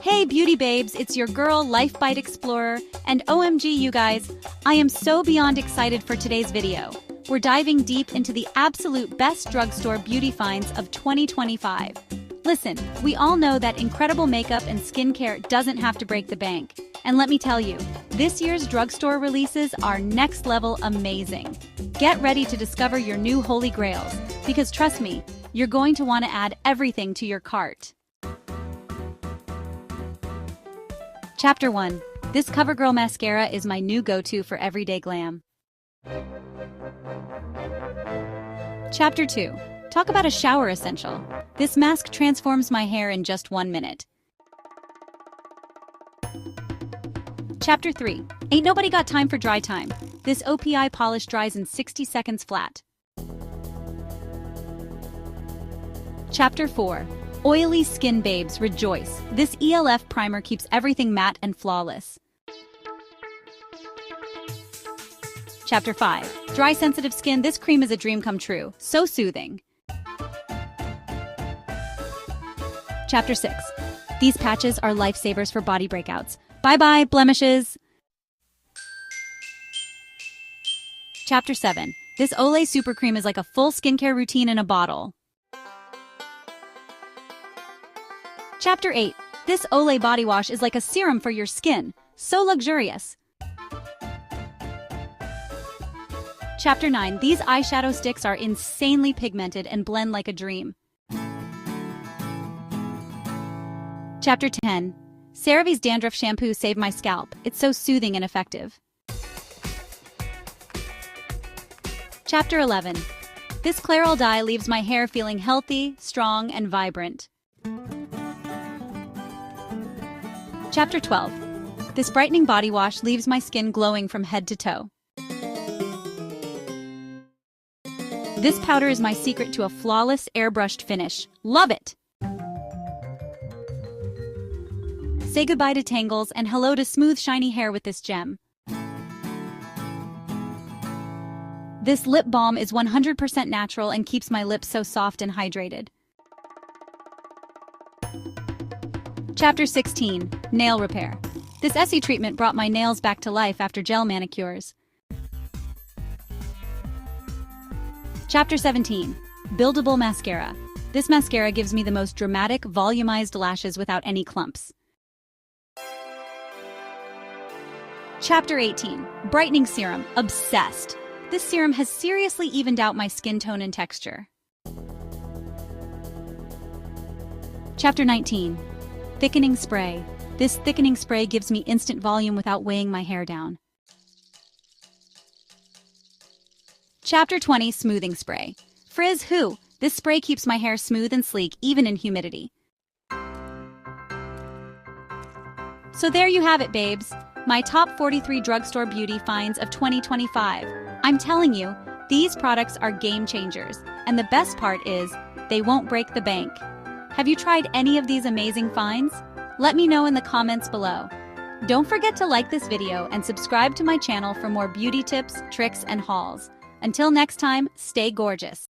Hey beauty babes, it's your girl LIFEBITE EXPLORER, and OMG you guys, I am so beyond excited for today's video. We're diving deep into the absolute best drugstore beauty finds of 2025. Listen, we all know that incredible makeup and skincare doesn't have to break the bank. And let me tell you, this year's drugstore releases are next level amazing. Get ready to discover your new holy grails, because trust me, you're going to want to add everything to your cart. Chapter 1. This CoverGirl mascara is my new go-to for everyday glam. Chapter 2. Talk about a shower essential. This mask transforms my hair in just 1 minute. Chapter 3. Ain't nobody got time for dry time. This OPI polish dries in 60 seconds flat. Chapter 4. Oily skin babes, rejoice. This e.l.f. primer keeps everything matte and flawless. Chapter 5. Dry sensitive skin, this cream is a dream come true. So soothing. Chapter 6. These patches are lifesavers for body breakouts. Bye-bye, blemishes. Chapter 7. This Olay Super Cream is like a full skincare routine in a bottle. Chapter 8. This Olay body wash is like a serum for your skin. So luxurious. Chapter 9. These eyeshadow sticks are insanely pigmented and blend like a dream. Chapter 10. CeraVe's dandruff shampoo saved my scalp. It's so soothing and effective. Chapter 11. This Clairol dye leaves my hair feeling healthy, strong, and vibrant. Chapter 12. This brightening body wash leaves my skin glowing from head to toe. This powder is my secret to a flawless, airbrushed finish. Love it! Say goodbye to tangles and hello to smooth, shiny hair with this gem. This lip balm is 100% natural and keeps my lips so soft and hydrated. Chapter 16. Nail repair. This Essie treatment brought my nails back to life after gel manicures. Chapter 17. Buildable mascara. This mascara gives me the most dramatic, volumized lashes without any clumps. Chapter 18. Brightening serum. Obsessed. This serum has seriously evened out my skin tone and texture. Chapter 19. Thickening spray. This thickening spray gives me instant volume without weighing my hair down. Chapter 20. Smoothing spray. Frizz who? This spray keeps my hair smooth and sleek even in humidity. So there you have it, babes. My top 43 drugstore beauty finds of 2025. I'm telling you, these products are game changers, and the best part is, they won't break the bank. Have you tried any of these amazing finds? Let me know in the comments below. Don't forget to like this video and subscribe to my channel for more beauty tips, tricks, and hauls. Until next time, stay gorgeous.